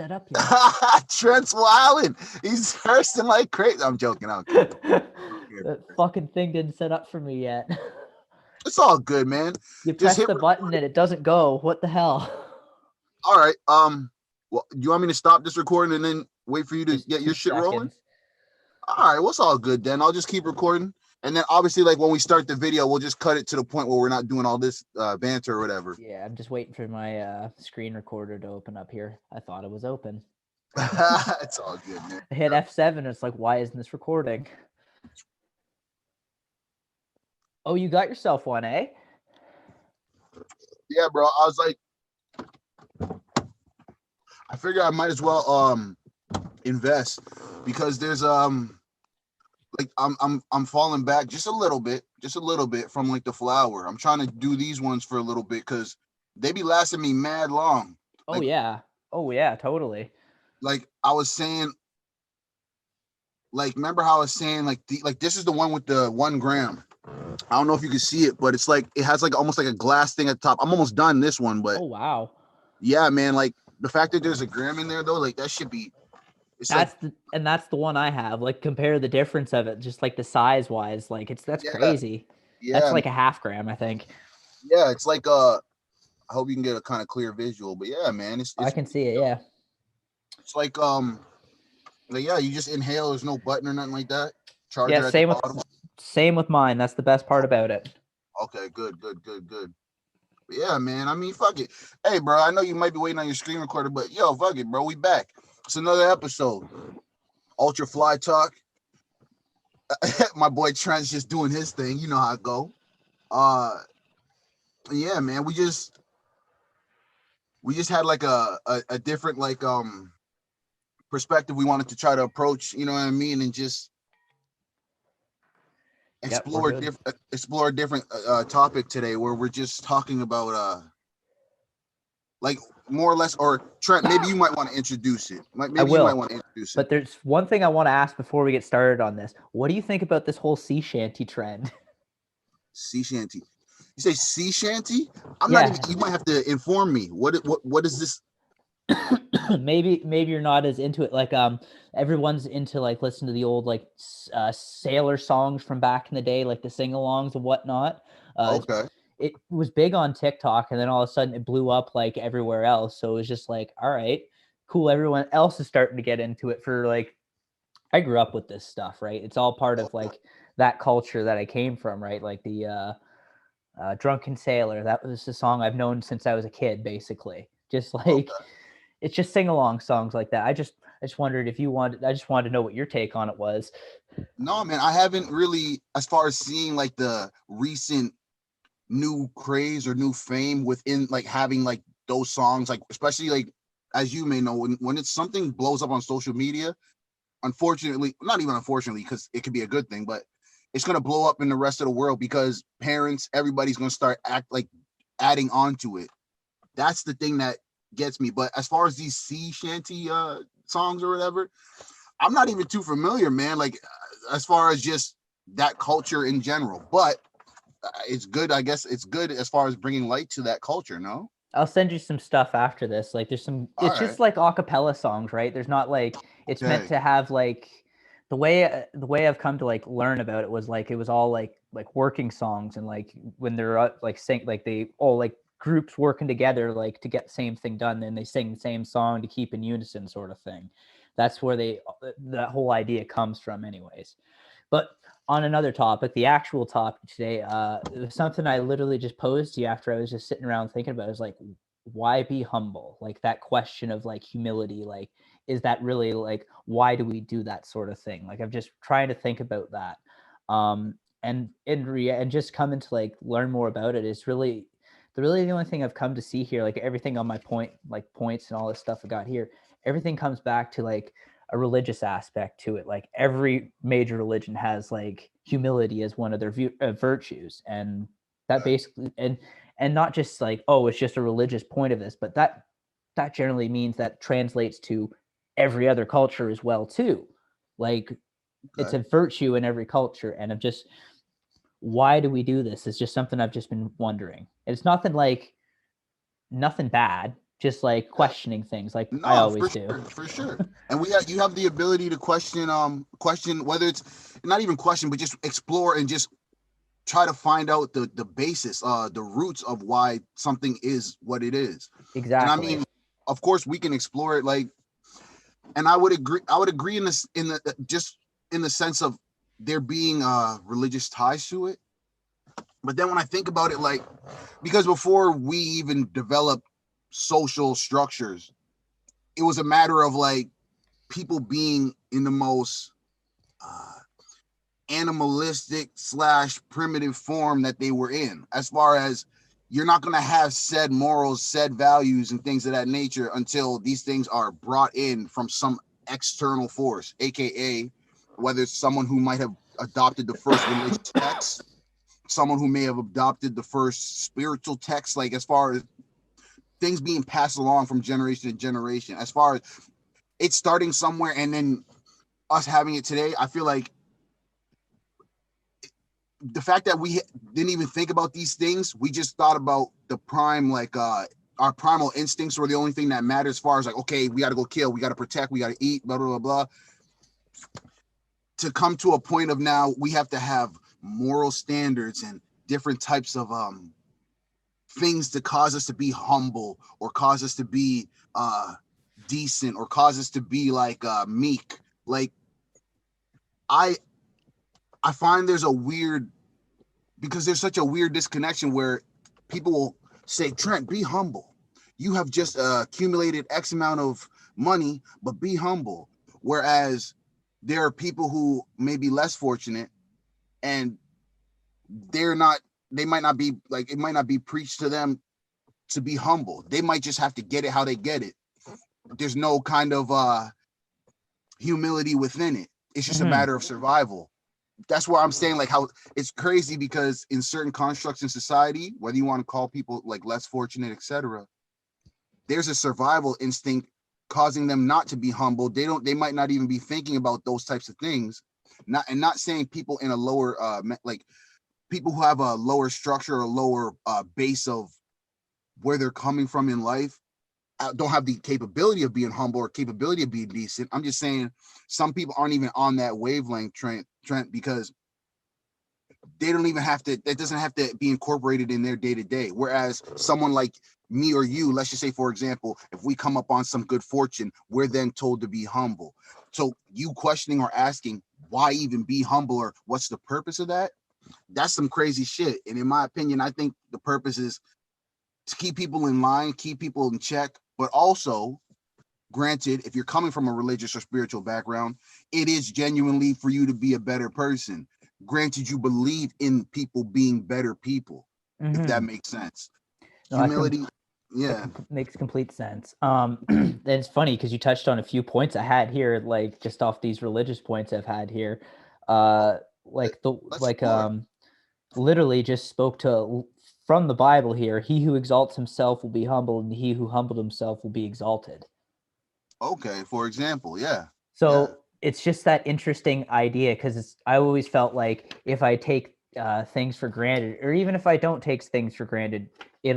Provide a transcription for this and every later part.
set up yet. Trent's wilding. He's thirsting like crazy. I'm joking. That fucking thing didn't set up for me yet. It's all good, man. You Just press hit the button and it doesn't go. What the hell? All right. Well, do you want me to stop this recording and then wait for you to Just get your 2 shit rolling? seconds. All right. Well, it's all good then. I'll just keep recording. And then obviously, like when we start the video, we'll just cut it to the point where we're not doing all this banter or whatever. Yeah, I'm just waiting for my screen recorder to open up here. I thought it was open. It's all good, man. I hit F7. It's like, why isn't this recording? Oh, you got yourself one, eh? Yeah, bro. I was like, I figured I might as well invest because there's like I'm falling back just a little bit from like the flower. I'm trying to do these ones for a little bit because they be lasting me mad long. Oh yeah, totally. Like I was saying, like remember how I was saying like this is the one with the 1 gram. I don't know if you can see it, but it's like it has like almost like a glass thing at the top. I'm almost done this one, but oh wow, yeah, man. Like the fact that there's a gram in there though, like that should be. That's the one I have. Like compare the difference of it, just like the size wise. Like that's crazy. Yeah, that's like a half gram, I think. Yeah, it's like I hope you can get a kind of clear visual, but yeah, man, it's I can see it. Yeah, it's like yeah, you just inhale. There's no button or nothing like that. Charger yeah, at the bottom. Same with mine. That's the best part about it. Okay, good. But yeah, man. I mean, fuck it. Hey, bro, I know you might be waiting on your screen recorder, but yo, fuck it, bro. We back. It's another episode. Ultra Fly Talk. My boy Trent's just doing his thing. You know how it go. Yeah, man. We just had like a different like perspective we wanted to try to approach. You know what I mean, and just explore a different topic today where we're just talking about like more or less, or Trent, maybe you might want to introduce it. But there's one thing I want to ask before we get started on this. What do you think about this whole sea shanty trend? Sea shanty. You say sea shanty? I'm not even. You might have to inform me. What is this? maybe you're not as into it. Like everyone's into like listen to the old like sailor songs from back in the day, like the sing-alongs and whatnot. Okay. It was big on TikTok, and then all of a sudden it blew up like everywhere else. So it was just like, all right, cool. Everyone else is starting to get into it. For like, I grew up with this stuff, right? It's all part of like that culture that I came from, right? Like the Drunken Sailor. That was the song I've known since I was a kid, basically. Just like it's just sing-along songs like that. I just wondered if you wanted. I just wanted to know what your take on it was. No, man, I haven't really, as far as seeing like the recent new craze or new fame within like having like those songs, like especially like as you may know, when it's something blows up on social media, unfortunately, not even unfortunately, because it could be a good thing, but it's going to blow up in the rest of the world because parents, everybody's going to start adding on to it. That's the thing that gets me. But as far as these sea shanty songs or whatever, I'm not even too familiar, man, like as far as just that culture in general. But it's good. I guess it's good as far as bringing light to that culture. No, I'll send you some stuff after this. Like there's some, it's just like a cappella songs, right? There's not like, it's meant to have like the way I've come to like learn about it was like, it was all like working songs. And like when they're like sing, like they all like groups working together, like to get the same thing done. Then they sing the same song to keep in unison sort of thing. That's where that whole idea comes from anyways. But on another topic, the actual topic today, it was something I literally just posed to you after I was just sitting around thinking about it. It was like, why be humble? Like that question of like humility, like, is that really like, why do we do that sort of thing? Like, I'm just trying to think about that. And just coming to like learn more about it is really the only thing I've come to see here, like everything on my points and all this stuff I got here, everything comes back to like a religious aspect to it. Like every major religion has like humility as one of their virtues, and that basically, and not just like, oh, it's just a religious point of this, but that generally means that translates to every other culture as well too. Like it's a virtue in every culture. And I'm just, why do we do this? It's just something I've just been wondering. It's nothing bad, just like questioning things like I No, always do. for sure. And you have the ability to question whether it's not even question, but just explore and just try to find out the basis, the roots of why something is what it is. Exactly. And I mean, of course, we can explore it, like, and I would agree in the sense of there being religious ties to it. But then when I think about it, like, because before we even developed social structures, it was a matter of like people being in the most animalistic / primitive form that they were in, as far as you're not going to have said morals, said values, and things of that nature until these things are brought in from some external force, aka whether it's someone who might have adopted the first religious text, someone who may have adopted the first spiritual text, like as far as things being passed along from generation to generation, as far as it's starting somewhere and then us having it today. I feel like the fact that we didn't even think about these things, we just thought about the prime, like our primal instincts were the only thing that mattered, as far as like, okay, we got to go kill, we got to protect, we got to eat, blah, blah, blah, blah. To come to a point of now we have to have moral standards and different types of things to cause us to be humble, or cause us to be decent, or cause us to be like meek. Like I find there's such a weird disconnection where people will say, Trent, be humble. You have just accumulated X amount of money, but be humble. Whereas there are people who may be less fortunate, and they might not be like, it might not be preached to them to be humble. They might just have to get it how they get it. There's no kind of humility within it. It's just a matter of survival. That's why I'm saying, like, how it's crazy, because in certain constructs in society, whether you want to call people like less fortunate, etc., there's a survival instinct causing them not to be humble. They might not even be thinking about those types of things. Not saying people in a lower like people who have a lower structure or lower base of where they're coming from in life don't have the capability of being humble or capability of being decent. I'm just saying some people aren't even on that wavelength, Trent, because they don't even have to, that doesn't have to be incorporated in their day to day. Whereas someone like me or you, let's just say, for example, if we come up on some good fortune, we're then told to be humble. So you questioning or asking why even be humble, or what's the purpose of that? That's some crazy shit. And in my opinion, I think the purpose is to keep people in line, keep people in check, but also, granted, if you're coming from a religious or spiritual background, it is genuinely for you to be a better person. Granted, you believe in people being better people, if that makes sense. No, humility, yeah, makes complete sense. And it's funny because you touched on a few points I had here, like just off these religious points I've had here. Literally just spoke to from the Bible here. He who exalts himself will be humbled, and he who humbled himself will be exalted. Okay, for example, yeah. So it's just that interesting idea, because I always felt like if I take things for granted, or even if I don't take things for granted,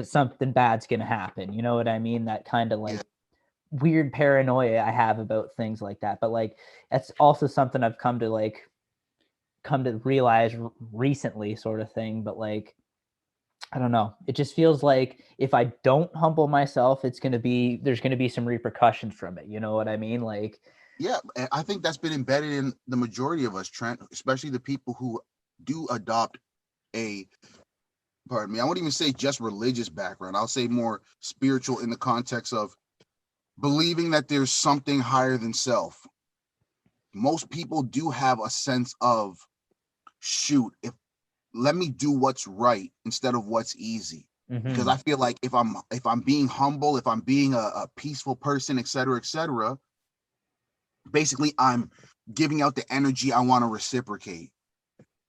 something bad's gonna happen. You know what I mean? That kind of like weird paranoia I have about things like that. But like that's also something I've come to realize recently, sort of thing. But like, I don't know. It just feels like if I don't humble myself, there's going to be some repercussions from it. You know what I mean? Like, yeah, I think that's been embedded in the majority of us, Trent, especially the people who do adopt pardon me, I won't even say just religious background. I'll say more spiritual, in the context of believing that there's something higher than self. Most people do have a sense of, shoot, if let me do what's right instead of what's easy. Because I feel like if I'm being humble, if I'm being a peaceful person, etc., basically I'm giving out the energy I want to reciprocate.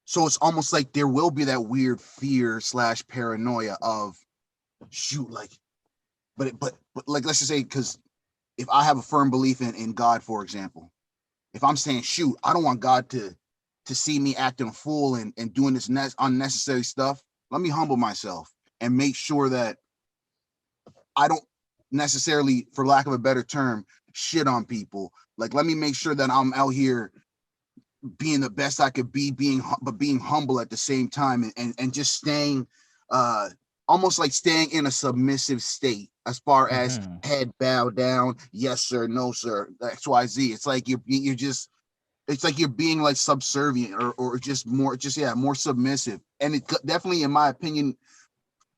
So it's almost like there will be that weird fear / paranoia of, shoot, like, but like, let's just say, because if I have a firm belief in God, for example, if I'm saying, shoot, I don't want God to see me acting a fool and doing this unnecessary stuff, let me humble myself and make sure that I don't necessarily, for lack of a better term, shit on people. Like, let me make sure that I'm out here being the best I could be, but being humble at the same time, and just staying almost like staying in a submissive state as far as head bow down, yes sir, no sir, XYZ. It's like you're just, it's like you're being like subservient, or just more submissive. And it definitely, in my opinion,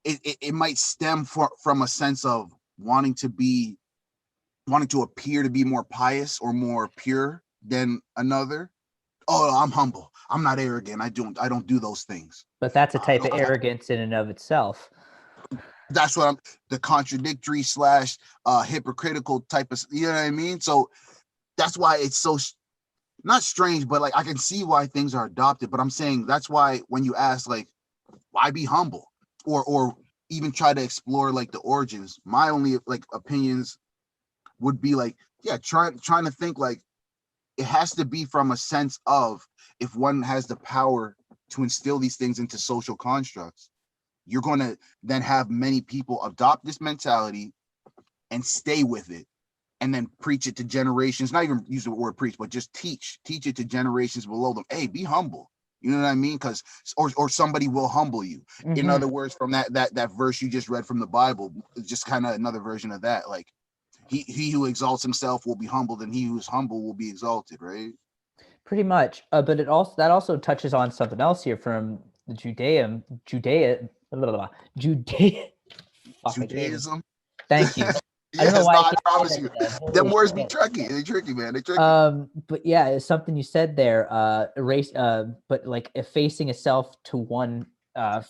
it might stem from a sense of wanting to appear to be more pious or more pure than another. Oh, I'm humble, I'm not arrogant, I don't do those things. But that's a type of arrogance in and of itself. That's what the contradictory / hypocritical type of, you know what I mean? So that's why it's so not strange, but like I can see why things are adopted. But I'm saying that's why when you ask, like, why be humble, or even try to explore like the origins, my only like opinions would be like, yeah, trying to think like it has to be from a sense of, if one has the power to instill these things into social constructs, you're going to then have many people adopt this mentality and stay with it, and then preach it to generations, not even use the word preach, but just teach it to generations below them. Hey, be humble. You know what I mean? Because or somebody will humble you. In other words, from that verse you just read from the Bible, just kind of another version of that. Like, he who exalts himself will be humbled, and he who is humble will be exalted, right? Pretty much. But that also touches on something else here from the Judaism. Thank you. I don't know why. I promise you, them words be tricky. They're tricky, man. They're tricky. But yeah, it's something you said there. But like effacing a self to one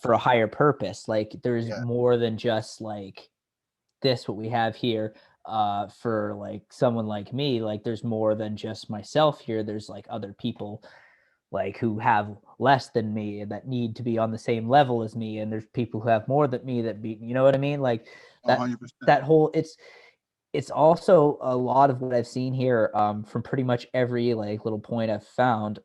for a higher purpose. Like there's more than just like this. What we have here. For like someone like me, like there's more than just myself here. There's like other people like who have less than me and that need to be on the same level as me, and there's people who have more than me that be, you know what I mean, like that 100%. That whole, it's also a lot of what I've seen here from pretty much every like little point I've found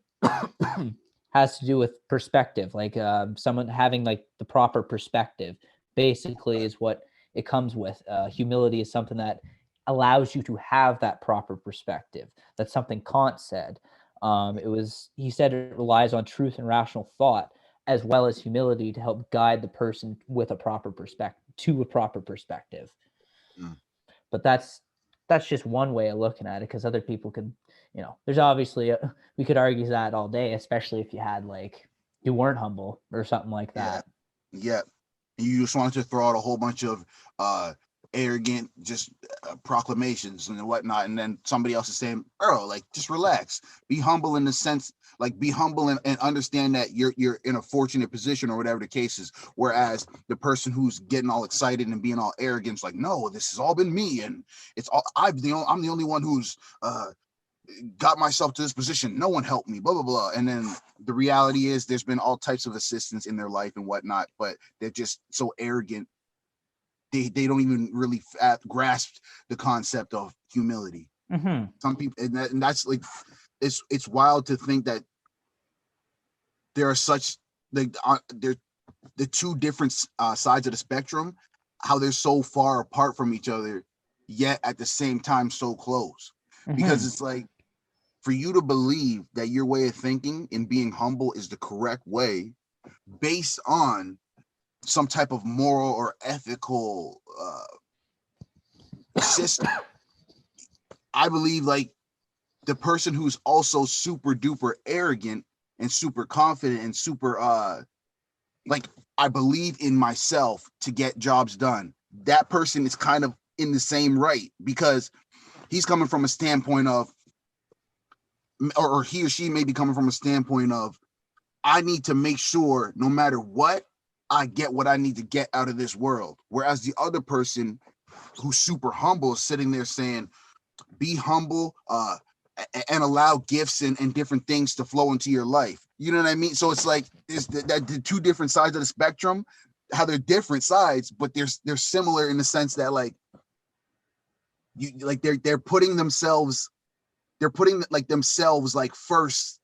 has to do with perspective, like someone having like the proper perspective basically is what it comes with. Humility is something that allows you to have that proper perspective. That's something Kant said. He said it relies on truth and rational thought as well as humility to help guide the person with a proper perspective to a proper perspective. But that's just one way of looking at it, because other people could, there's obviously we could argue that all day, especially if you had like you weren't humble or something like that. Yeah. You just wanted to throw out a whole bunch of arrogant just proclamations and whatnot, and then somebody else is saying, "Bro, like just relax, be humble," in the sense, like be humble and understand that you're in a fortunate position or whatever the case is. Whereas the person who's getting all excited and being all arrogant is like, "No, this has all been me, and it's all I'm the only one who's got myself to this position. No one helped me, blah blah blah." And then the reality is there's been all types of assistance in their life and whatnot, but they're just so arrogant they don't even really grasp the concept of humility. Some people, and that's like, it's wild to think that there are such like they're the two different sides of the spectrum, how they're so far apart from each other, yet at the same time so close. Because it's like, for you to believe that your way of thinking and being humble is the correct way based on some type of moral or ethical system, I believe like the person who's also super duper arrogant and super confident and super like, I believe in myself to get jobs done, that person is kind of in the same right, because he's coming from a standpoint of, or he or she may be coming from a standpoint of, I need to make sure no matter what, I get what I need to get out of this world. Whereas the other person who's super humble is sitting there saying, be humble and allow gifts and different things to flow into your life. You know what I mean? So it's like, there's the two different sides of the spectrum, how they're different sides, but they're similar in the sense that like, you like they're putting themselves like first,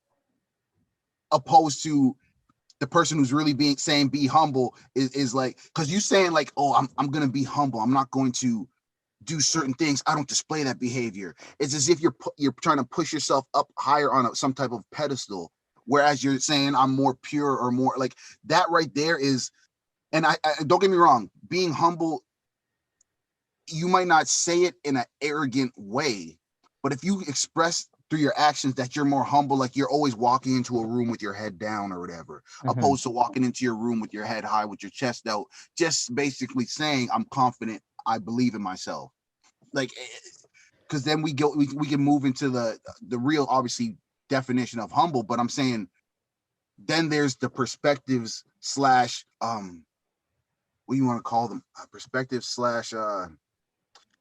opposed to the person who's really saying be humble is like, because you saying like, oh, I'm gonna be humble, I'm not going to do certain things, I don't display that behavior. It's as if you're trying to push yourself up higher on some type of pedestal, whereas you're saying I'm more pure or more like that right there is. And I don't get me wrong, being humble, you might not say it in an arrogant way, but if you express through your actions that you're more humble, like you're always walking into a room with your head down or whatever, opposed to walking into your room with your head high, with your chest out, just basically saying, I'm confident, I believe in myself. Like, because then we can move into the real, obviously, definition of humble. But I'm saying, then there's the perspectives slash, what do you want to call them? Perspective slash,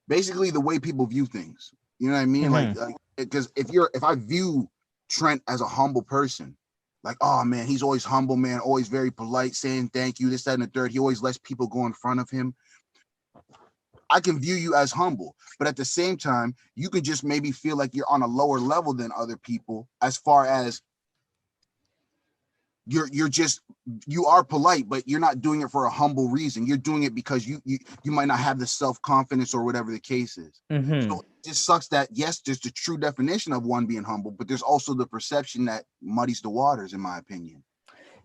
basically the way people view things. You know what I mean? Like, because if I view Trent as a humble person, like, oh man, he's always humble, man, always very polite, saying thank you, this, that, and the third. He always lets people go in front of him. I can view you as humble, but at the same time, you can just maybe feel like you're on a lower level than other people, as far as you are polite, but you're not doing it for a humble reason. You're doing it because you might not have the self-confidence or whatever the case is. So it just sucks that, yes, there's the true definition of one being humble, but there's also the perception that muddies the waters, in my opinion.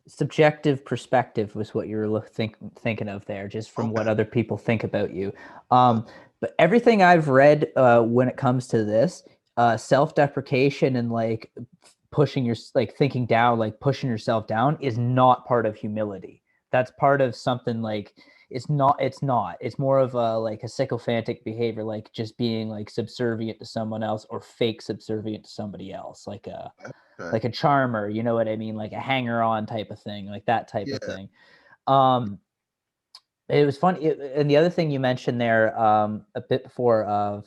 Subjective perspective was what you were thinking of there, just from what other people think about you. But everything I've read when it comes to this, self-deprecation and like pushing your, like thinking down, like pushing yourself down is not part of humility. That's part of something like, it's not, it's more of a, like a sycophantic behavior, like just being like subservient to someone else, or fake subservient to somebody else, like a charmer, you know what I mean? Like a hanger on type of thing, like that type of thing. It was fun. And the other thing you mentioned there a bit before of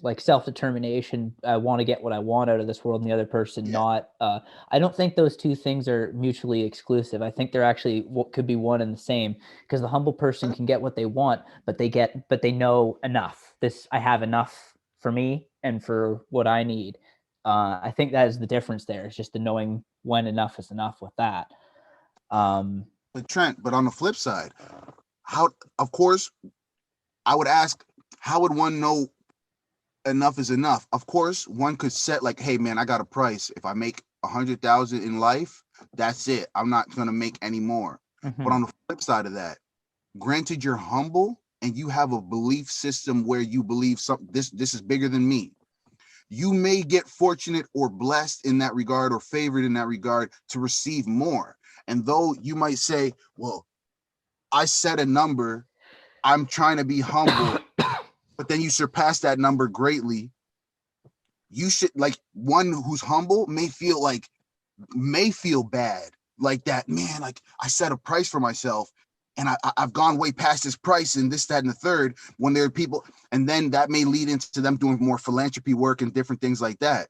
like self-determination, I want to get what I want out of this world, and the other person not. I don't think those two things are mutually exclusive. I think they're actually what could be one and the same, because the humble person can get what they want, but they know enough. I have enough for me and for what I need. I think that is the difference there. It's just the knowing when enough is enough with that. But Trent, but on the flip side, of course, I would ask, how would one know enough is enough? Of course, one could set like, hey man, I got a price. If I make 100,000 in life, that's it. I'm not going to make any more. But on the flip side of that, granted you're humble and you have a belief system where you believe this is bigger than me, you may get fortunate or blessed in that regard, or favored in that regard, to receive more. And though you might say, well, I set a number, I'm trying to be humble, but then you surpass that number greatly, you should, like, one who's humble may feel bad, like that, man, like I set a price for myself and I've gone way past this price and this, that, and the third, when there are people, and then that may lead into them doing more philanthropy work and different things like that.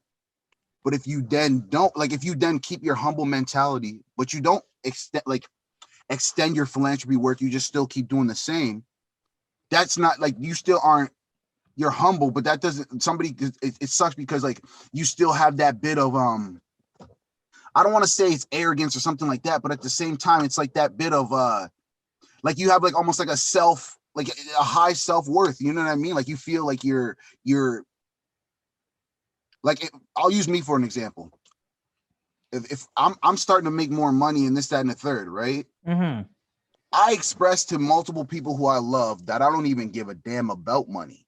But if you then keep your humble mentality, but you don't extend your philanthropy work, you just still keep doing the same, that's not, like, you still aren't, you're humble, but that doesn't, it sucks, because like you still have that bit of I don't want to say it's arrogance or something like that, but at the same time, it's like that bit of like you have like almost like a high self-worth, you know what I mean? Like you feel like you're like, I'll use me for an example. If I'm starting to make more money and this, that, and the third, right? I express to multiple people who I love that I don't even give a damn about money,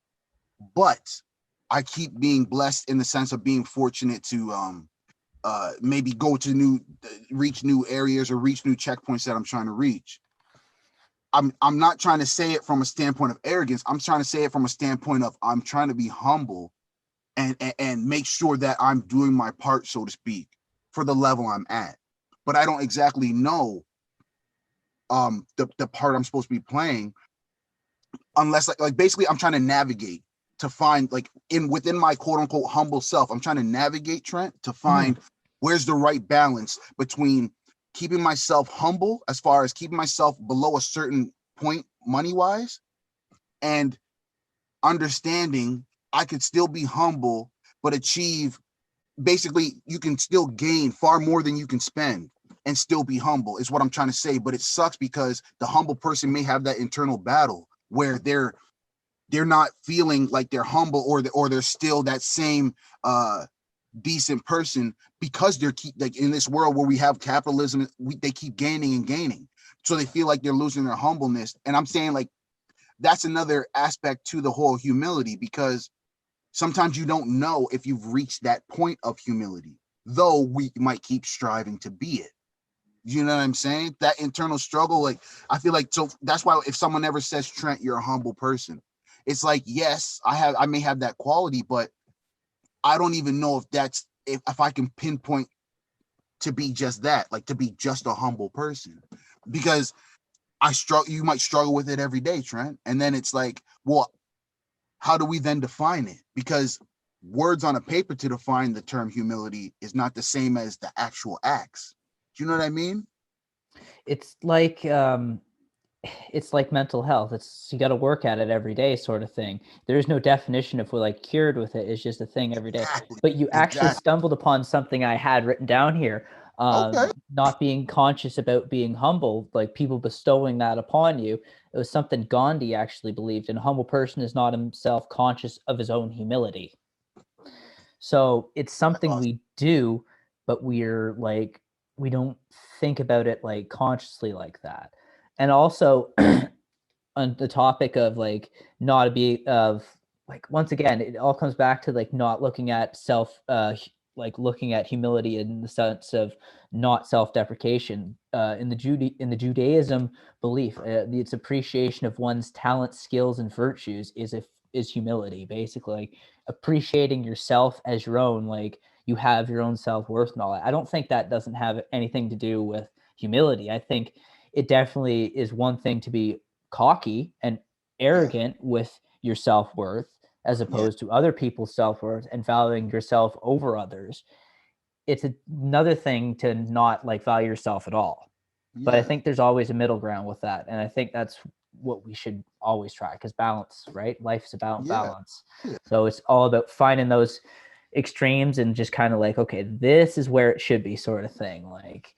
but I keep being blessed in the sense of being fortunate to maybe reach new areas or reach new checkpoints that I'm trying to reach. I'm not trying to say it from a standpoint of arrogance. I'm trying to say it from a standpoint of, I'm trying to be humble and make sure that I'm doing my part, so to speak, for the level I'm at. But I don't exactly know the part I'm supposed to be playing, unless like basically I'm trying to navigate to find, like, within my quote unquote humble self, I'm trying to navigate, Trent, to find where's the right balance between keeping myself humble, as far as keeping myself below a certain point money wise, and understanding I could still be humble but achieve, basically you can still gain far more than you can spend and still be humble, is what I'm trying to say. But it sucks because the humble person may have that internal battle where they're they're not feeling like they're humble, or they're still that same decent person, because they're keep like in this world where we have capitalism, they keep gaining and gaining, so they feel like they're losing their humbleness. And I'm saying, like, that's another aspect to the whole humility, because sometimes you don't know if you've reached that point of humility, though we might keep striving to be it. You know what I'm saying? That internal struggle, like, I feel like, so that's why if someone ever says, Trent, you're a humble person, it's like, yes, I may have that quality, but I don't even know if that's, if I can pinpoint to be just that, like to be just a humble person, because you might struggle with it every day, Trent. And then it's like, well, how do we then define it? Because words on a paper to define the term humility is not the same as the actual acts. Do you know what I mean? It's like mental health. It's, you got to work at it every day, sort of thing. There is no definition if we're like cured with it. It's just a thing every day. Exactly. But you actually stumbled upon something I had written down here. Okay. Not being conscious about being humble, like people bestowing that upon you. It was something Gandhi actually believed. And a humble person is not himself conscious of his own humility. So it's something we do, but we're like, we don't think about it like consciously like that. And also on the topic of like not be of like, once again, it all comes back to like not looking at like looking at humility in the sense of not self-deprecation. In the Judaism belief, its appreciation of one's talents, skills, and virtues is humility, basically, like appreciating yourself as your own, like you have your own self-worth and all that. I don't think that doesn't have anything to do with humility. I think it definitely is one thing to be cocky and arrogant with your self-worth as opposed to other people's self-worth and valuing yourself over others. It's another thing to not like value yourself at all. But I think there's always a middle ground with that. And I think that's what we should always try, because balance, right? Life's about balance. So it's all about finding those extremes and just kind of like, okay, this is where it should be, sort of thing. Like,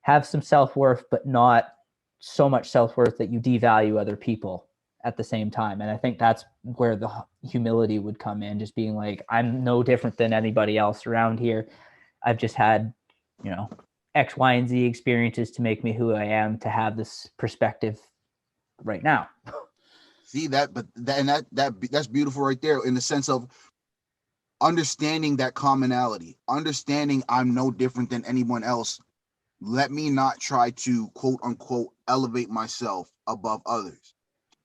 have some self-worth, but not so much self-worth that you devalue other people at the same time. And I think that's where the humility would come in, just being like, I'm no different than anybody else around here. I've just had, X, Y, and Z experiences to make me who I am, to have this perspective right now. See that, but that's beautiful right there, in the sense of understanding that commonality, understanding I'm no different than anyone else. Let me not try to quote unquote elevate myself above others.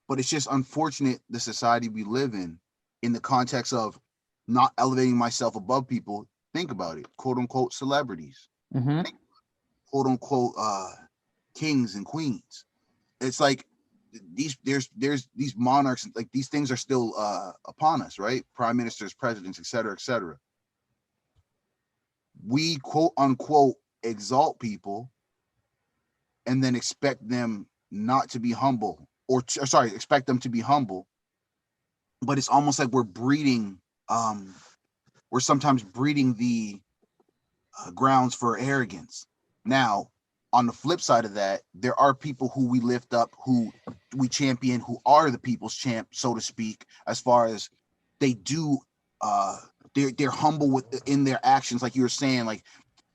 But it's just unfortunate, the society we live in the context of not elevating myself above people. Think about it, quote unquote celebrities, quote unquote kings and queens. It's like there's these monarchs, like these things are still upon us, right? Prime ministers, presidents, etc., etc. We quote unquote exalt people and then expect them not to be humble, or sorry, expect them to be humble. But it's almost like we're breeding, we're sometimes breeding the grounds for arrogance. Now, on the flip side of that, there are people who we lift up, who we champion, who are the people's champ, so to speak, as far as they do, they're humble in their actions, like you were saying, like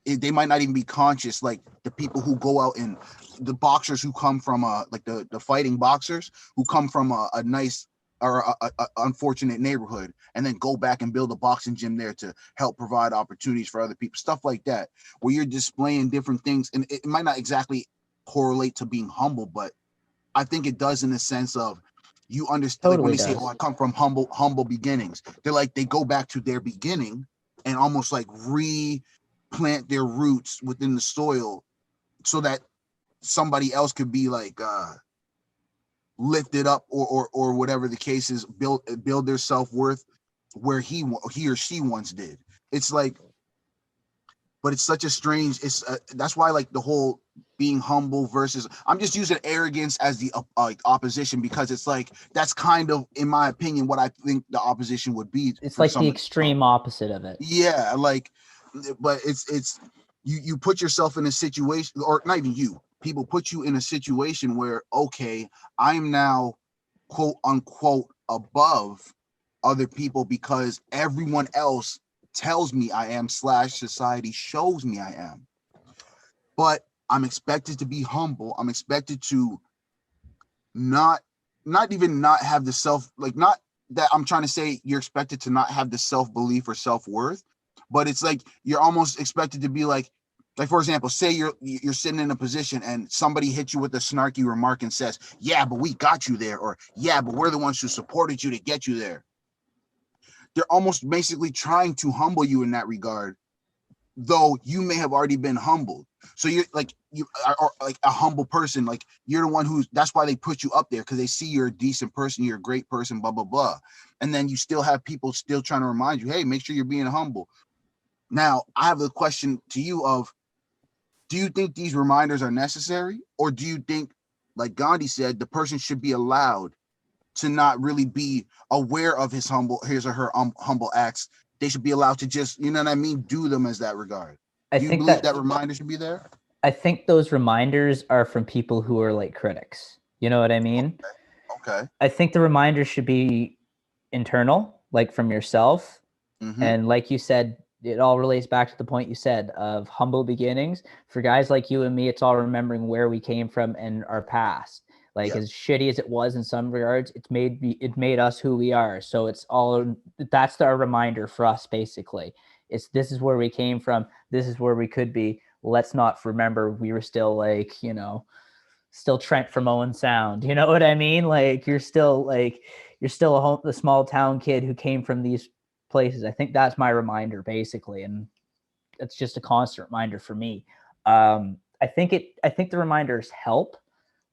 they might not even be conscious, like the people who go out and the boxers who come from like the fighting boxers who come from a nice or a unfortunate neighborhood, and then go back and build a boxing gym there to help provide opportunities for other people, stuff like that, where you're displaying different things. And it might not exactly correlate to being humble, but I think it does, in the sense of, you understand, totally, like when they say, oh, I come from humble beginnings, they're like, they go back to their beginning and almost like replant their roots within the soil so that somebody else could be like lifted up, or whatever the case is, build their self-worth where he or she once did. It's like, but it's such a strange, it's that's why, like, the whole being humble versus, I'm just using arrogance as the like opposition, because it's like, that's kind of, in my opinion, what I think the opposition would be. It's like the extreme opposite of it. Yeah, like, but it's you put yourself in a situation, or not even you, people put you in a situation where, okay, I'm now quote unquote above other people because everyone else tells me I am / society shows me I am. But I'm expected to be humble. I'm expected to not even not have the self, like, not that I'm trying to say you're expected to not have the self-belief or self-worth, but it's like you're almost expected to be like for example, say you're sitting in a position and somebody hits you with a snarky remark and says, yeah, but we got you there, or yeah, but we're the ones who supported you to get you there. They're almost basically trying to humble you in that regard, though you may have already been humbled. So you're like, you are like a humble person, like you're the one who's, that's why they put you up there, because they see you're a decent person, you're a great person, blah blah blah. And then you still have people still trying to remind you, hey, make sure you're being humble. Now I have the question to you of, do you think these reminders are necessary, or do you think, like Gandhi said, the person should be allowed to not really be aware of his or her humble acts? They should be allowed to just, you know what I mean, do them as that regard. Do you believe that reminder should be there? I think those reminders are from people who are like critics. You know what I mean? Okay. I think the reminders should be internal, like from yourself. Mm-hmm. And like you said, it all relates back to the point you said of humble beginnings. For guys like you and me, it's all remembering where we came from and our past. Like, as shitty as it was in some regards, it made us who we are. So it's all, that's our reminder for us, basically. It's, this is where we came from. This is where we could be. Let's not remember we were still like, you know, still Trent from Owen Sound. You know what I mean? Like, you're still a small town kid who came from these places. I think that's my reminder, basically. And it's just a constant reminder for me. I think the reminders help.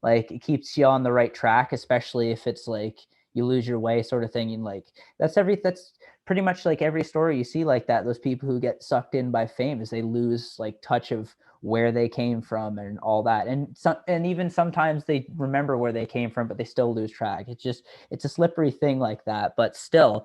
Like, it keeps you on the right track, especially if it's like you lose your way sort of thing. And like, that's pretty much like every story you see like that. Those people who get sucked in by fame is they lose like touch of where they came from and all that. And even sometimes they remember where they came from, but they still lose track. It's a slippery thing like that, but still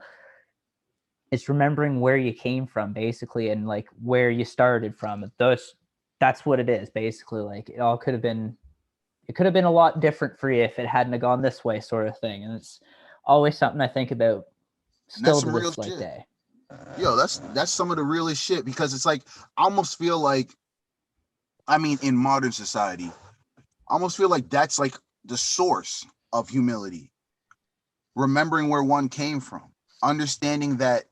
it's remembering where you came from, basically, and like where you started from. That's what it is, basically. Like, it could have been a lot different for you if it hadn't gone this way, sort of thing. And it's always something I think about still to this like day. Yo, that's some of the realest shit, because it's like, I almost feel like, I mean, in modern society, I almost feel like that's like the source of humility. Remembering where one came from, understanding that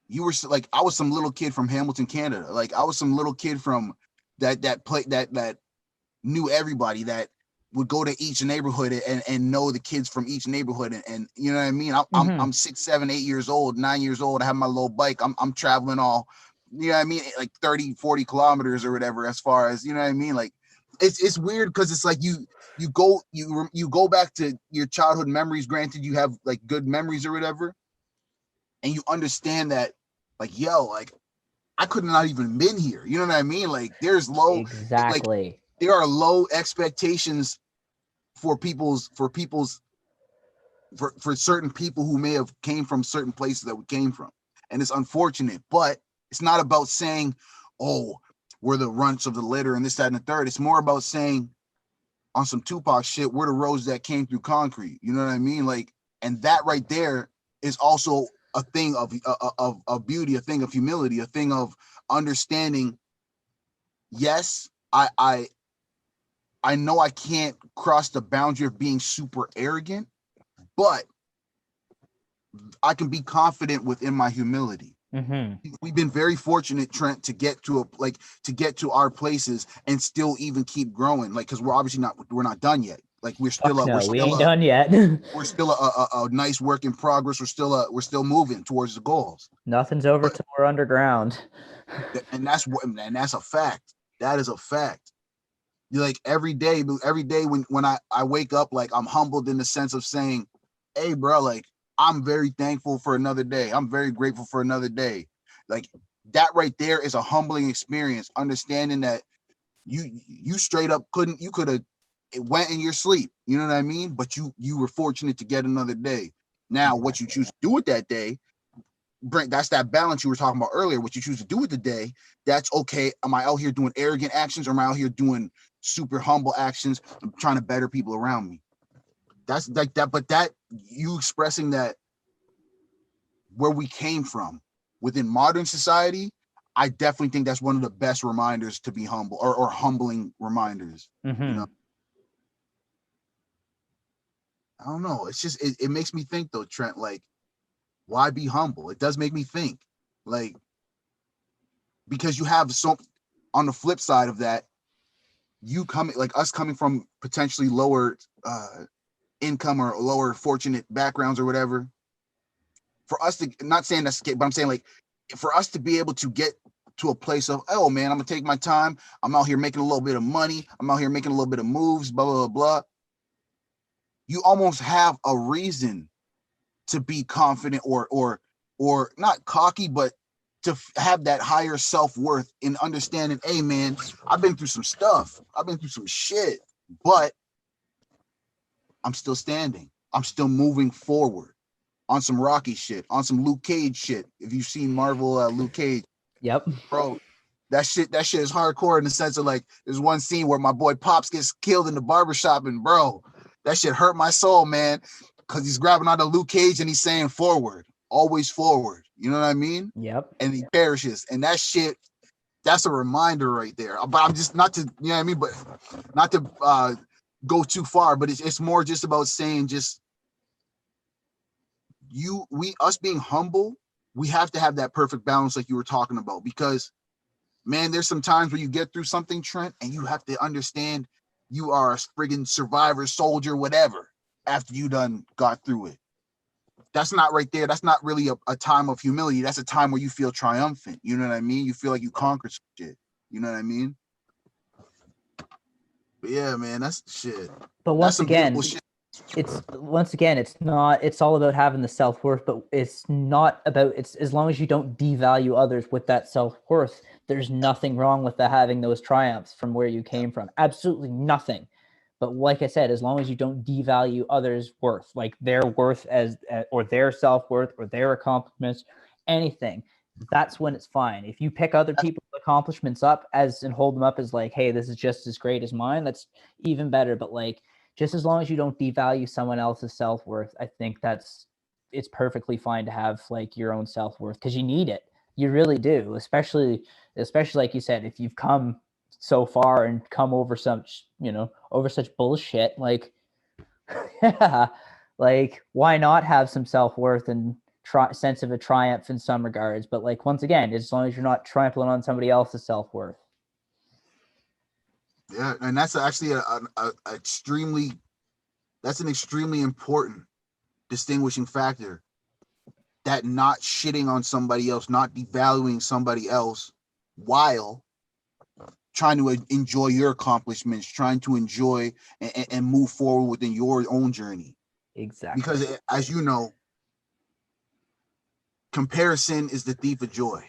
you were like, I was some little kid from Hamilton, Canada. Like, I was some little kid from that knew everybody, that would go to each neighborhood and know the kids from each neighborhood. And you know what I mean? I'm 6, 7, 8 years old, 9 years old. I have my little bike. I'm traveling all, you know what I mean? Like 30, 40 kilometers or whatever, as far as, you know what I mean? Like, it's weird, because it's like you go back to your childhood memories. Granted, you have like good memories or whatever, and you understand that, like, yo, like, I could not even been here. You know what I mean? Like, there's low, exactly. Like, there are low expectations for certain people who may have came from certain places that we came from. And it's unfortunate, but it's not about saying, oh, we're the runts of the litter and this, that, and the third. It's more about saying, on some Tupac shit, we're the roads that came through concrete. You know what I mean? Like, and that right there is also a thing of beauty, a thing of humility, a thing of understanding. Yes, I know I can't cross the boundary of being super arrogant, but I can be confident within my humility. Mm-hmm. We've been very fortunate, Trent, to get to our places and still even keep growing. Like, because we're not done yet. Like, we ain't done yet. We're still a nice work in progress. We're still moving towards the goals. Nothing's over till we're underground. And that's a fact. That is a fact. Like, every day when I wake up, like, I'm humbled in the sense of saying, hey, bro, like, I'm very thankful for another day. I'm very grateful for another day. Like, that right there is a humbling experience, understanding that you straight up could have went in your sleep. You know what I mean? But you were fortunate to get another day. Now, what you choose to do with that day, that's that balance you were talking about earlier. What you choose to do with the day, that's okay. Am I out here doing arrogant actions, or am I out here doing super humble actions? I'm trying to better people around me. That's like that, but that you expressing that where we came from within modern society, I definitely think that's one of the best reminders to be humble, or humbling reminders. You know, I don't know. It's just it makes me think though, Trent, like, why be humble? It does make me think, like, because you have some on the flip side of that, you coming like us coming from potentially lower income or lower fortunate backgrounds or whatever. For us to, not saying that's, but I'm saying like for us to be able to get to a place of, oh man, I'm gonna take my time. I'm out here making a little bit of money. I'm out here making a little bit of moves, blah, blah, blah, blah. You almost have a reason to be confident or not cocky, but to have that higher self-worth in understanding, hey man, I've been through some stuff. I've been through some shit, but I'm still standing. I'm still moving forward on some Rocky shit, on some Luke Cage shit. If you've seen Marvel Luke Cage, yep, bro, that shit is hardcore in the sense of like, there's one scene where my boy Pops gets killed in the barbershop, and bro, that shit hurt my soul, man, because he's grabbing out of Luke Cage and he's saying forward, always forward. You know what I mean? Yep. And he perishes, and that shit, that's a reminder right there. But I'm just not to, you know what I mean, but not to go too far, but it's more just about saying, just us being humble, we have to have that perfect balance like you were talking about, because man, there's some times where you get through something, Trent, and you have to understand you are a friggin' survivor, soldier, whatever, after you done got through it. That's not right there. That's not really a time of humility. That's a time where you feel triumphant. You know what I mean? You feel like you conquered some shit. You know what I mean? But yeah, man, that's shit. But once again, it's all about having the self-worth, but it's not about, it's as long as you don't devalue others with that self-worth, there's nothing wrong with having those triumphs from where you came from. Absolutely nothing. But like I said, as long as you don't devalue others' worth, like their worth or their self-worth or their accomplishments, anything, that's when it's fine. If you pick other people's accomplishments up and hold them up as like, hey, this is just as great as mine, that's even better. But like, just as long as you don't devalue someone else's self-worth, I think it's perfectly fine to have like your own self-worth, because you need it. You really do, especially like you said, if you've come so far and come over such bullshit, like yeah, like why not have some self-worth and sense of a triumph in some regards? But like, once again, as long as you're not trampling on somebody else's self-worth. Yeah, and that's actually that's an extremely important distinguishing factor. That not shitting on somebody else, not devaluing somebody else, while trying to enjoy your accomplishments, trying to enjoy and move forward within your own journey. Exactly. Because as you know, comparison is the thief of joy.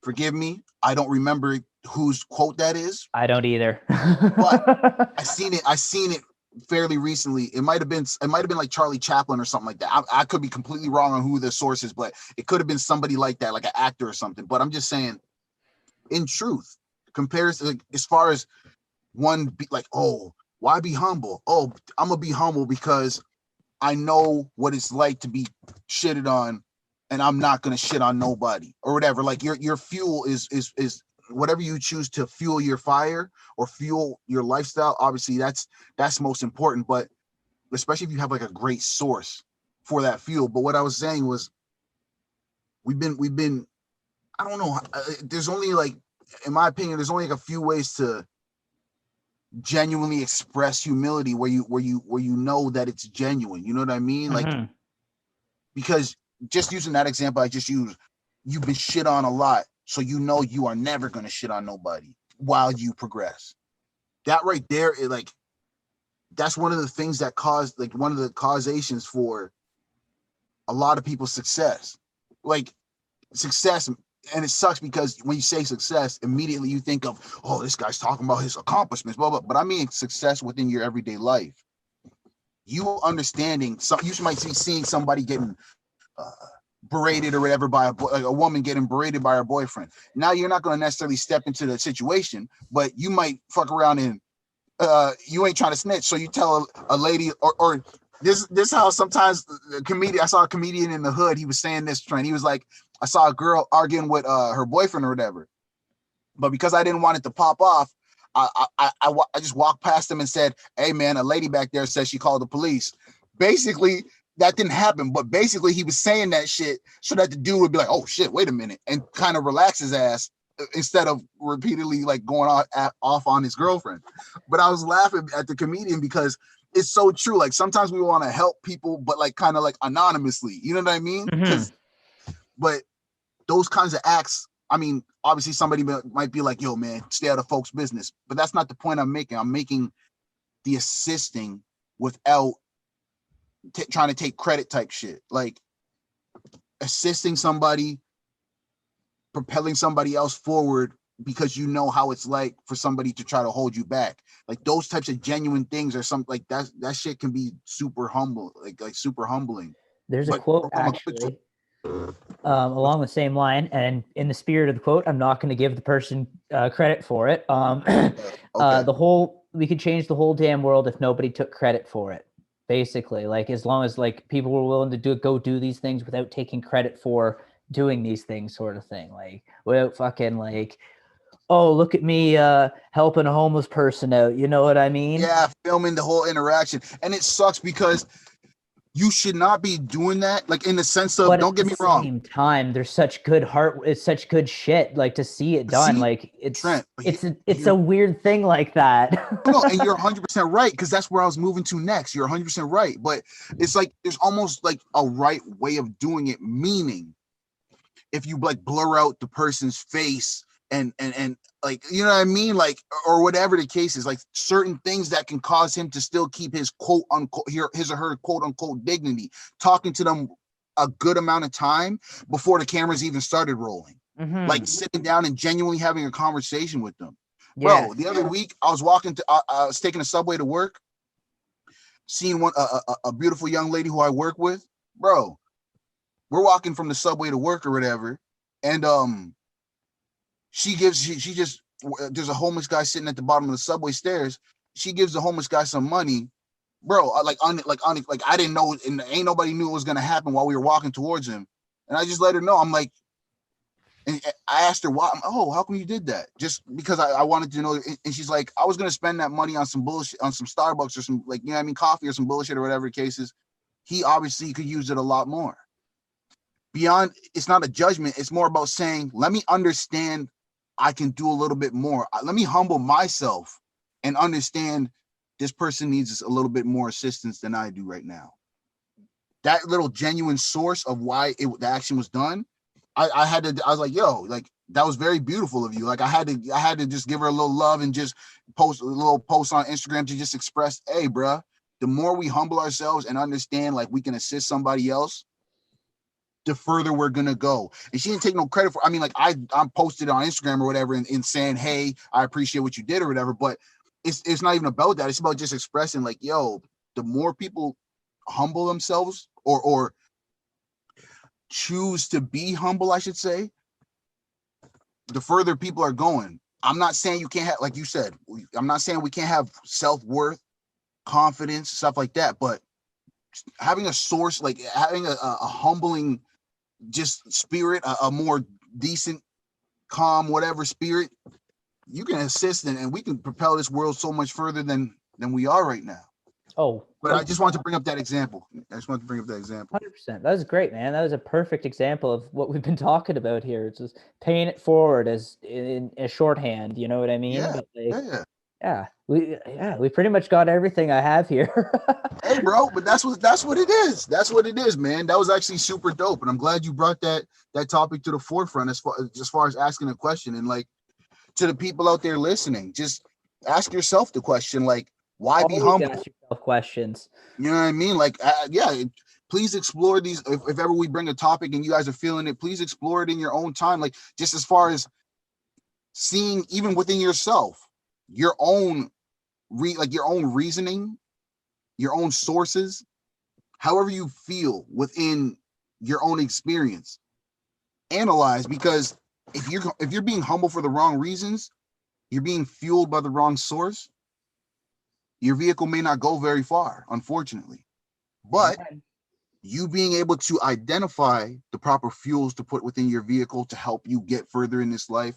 Forgive me, I don't remember whose quote that is. I don't either. But I seen it fairly recently. It might have been like Charlie Chaplin or something like that. I could be completely wrong on who the source is, but it could have been somebody like that, like an actor or something. But I'm just saying, in truth, comparison, like, as far as one be like, oh, why be humble? Oh, I'm gonna be humble because I know what it's like to be shitted on, and I'm not gonna shit on nobody or whatever. Like your fuel is whatever you choose to fuel your fire or fuel your lifestyle. Obviously, that's most important. But especially if you have like a great source for that fuel. But what I was saying was, we've been. I don't know. There's only like, in my opinion, there's only like a few ways to genuinely express humility where you know that it's genuine. You know what I mean? Like, because just using that example I just used, you've been shit on a lot, so you know you are never going to shit on nobody while you progress. That right there is like, that's one of the things that caused, like, one of the causations for a lot of people's success. Like, success, and it sucks because when you say success, immediately you think of, oh, this guy's talking about his accomplishments, blah, blah. But I mean success within your everyday life. You understanding, you might be seeing somebody getting berated or whatever by a woman getting berated by her boyfriend. Now you're not going to necessarily step into the situation, but you might fuck around and you ain't trying to snitch. So you tell a lady, or this how sometimes the comedian, I saw a comedian in the hood, he was saying this trend. He was like, I saw a girl arguing with her boyfriend or whatever, but because I didn't want it to pop off, I just walked past him and said, hey man, a lady back there says she called the police. Basically, that didn't happen, but basically he was saying that shit so that the dude would be like, oh shit, wait a minute, and kind of relax his ass instead of repeatedly like going off on his girlfriend. But I was laughing at the comedian because it's so true. Like sometimes we want to help people, but like kind of like anonymously, you know what I mean? Because but those kinds of acts, I mean, obviously somebody might be like, yo man, stay out of folks' business, but that's not the point I'm making. I'm making the assisting without trying to take credit type shit, like assisting somebody, propelling somebody else forward because you know how it's like for somebody to try to hold you back. Like those types of genuine things are something like that shit can be super humble, like super humbling. There's a quote actually along the same line, and in the spirit of the quote, I'm not going to give the person credit for it. We could change the whole damn world if nobody took credit for it. Basically, like as long as like people were willing to go do these things without taking credit for doing these things, sort of thing. Like without fucking like, oh look at me helping a homeless person out. You know what I mean? Yeah, filming the whole interaction, and it sucks because you should not be doing that, like in the sense of, but don't get me wrong. At the same time, there's such good heart, it's such good shit, like to see it done. Like it's Trent, it's a weird thing like that. No, and you're 100% right, because that's where I was moving to next. You're 100% right, but it's like there's almost like a right way of doing it, meaning if you like blur out the person's face and like, you know what I mean, like, or whatever the case is, like certain things that can cause him to still keep his quote unquote, his or her quote unquote dignity, talking to them a good amount of time before the cameras even started rolling, like sitting down and genuinely having a conversation with them. Yeah. Bro, the other week I was walking to I was taking a subway to work, seeing a beautiful young lady who I work with. Bro, we're walking from the subway to work or whatever, and she just, there's a homeless guy sitting at the bottom of the subway stairs. She gives the homeless guy some money, bro. Like I didn't know, and ain't nobody knew it was gonna happen while we were walking towards him. And I just let her know. I'm like, and I asked her why. Oh, how come you did that? Just because I wanted to know. And she's like, I was gonna spend that money on some bullshit, on some Starbucks or some, like, you know what I mean, coffee or some bullshit or whatever the case is. He obviously could use it a lot more. Beyond, it's not a judgment. It's more about saying, let me understand I can do a little bit more. Let me humble myself and understand this person needs a little bit more assistance than I do right now. That little genuine source of why the action was done, I was like, yo, like that was very beautiful of you. Like I had to just give her a little love and just post a little post on Instagram to just express, hey, bruh, the more we humble ourselves and understand like we can assist somebody else, the further we're gonna go. And she didn't take no credit for, I mean, like I'm posted on Instagram or whatever and saying, hey, I appreciate what you did or whatever, but it's not even about that. It's about just expressing like, yo, the more people humble themselves or choose to be humble, I should say, the further people are going. I'm not saying you can't have, like you said, I'm not saying we can't have self-worth, confidence, stuff like that, but having a source, like having a humbling just spirit, a more decent, calm, whatever spirit, you can assist and we can propel this world so much further than we are right now. Oh, but I just wanted to bring up that example. 100%. That was great, man. That was a perfect example of what we've been talking about here. It's just paying it forward as in a shorthand. You know what I mean? Yeah. But like, we pretty much got everything I have here. Hey, bro, but that's what it is. That's what it is, man. That was actually super dope, and I'm glad you brought that topic to the forefront as far as asking a question. And like, to the people out there listening, just ask yourself the question, like, why be humble? Ask yourself questions. You know what I mean? Like, please explore these. If ever we bring a topic and you guys are feeling it, please explore it in your own time. Like, just as far as seeing, even within yourself, your own your own reasoning, your own sources, however you feel within your own experience. Analyze, because if you're being humble for the wrong reasons, you're being fueled by the wrong source, your vehicle may not go very far, unfortunately. But you being able to identify the proper fuels to put within your vehicle to help you get further in this life,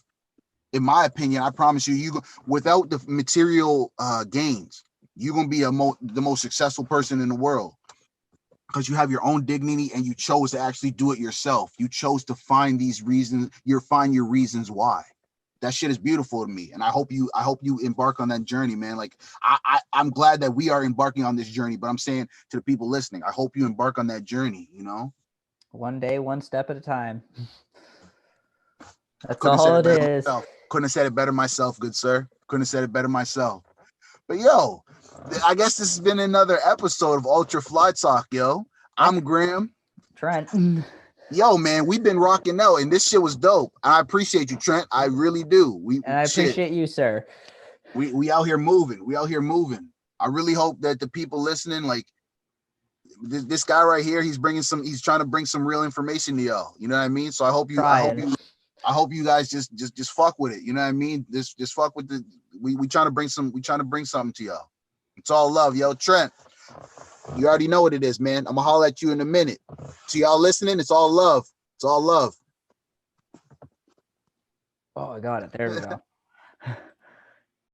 in my opinion, I promise you, without the material gains, you're gonna be the most successful person in the world, because you have your own dignity and you chose to actually do it yourself. You chose to find these reasons. Find your reasons why. That shit is beautiful to me, and I hope you embark on that journey, man. Like I'm glad that we are embarking on this journey, but I'm saying to the people listening, I hope you embark on that journey. One day, one step at a time. That's Couldn't all it is. Couldn't have said it better myself, good sir. Couldn't have said it better myself. But yo, I guess this has been another episode of Ultra Fly Talk, yo. I'm Graham. Trent. Yo, man, we've been rocking out, and this shit was dope. I appreciate you, Trent. I really do. And I appreciate you, sir. We out here moving. I really hope that the people listening, like this guy right here, he's trying to bring some real information to y'all. You know what I mean? So I hope you guys just fuck with it. You know what I mean? Just fuck with we trying to bring something to y'all. It's all love, yo. Trent, you already know what it is, man. I'm gonna holler at you in a minute. To y'all listening, it's all love. It's all love. Oh, I got it. There we go.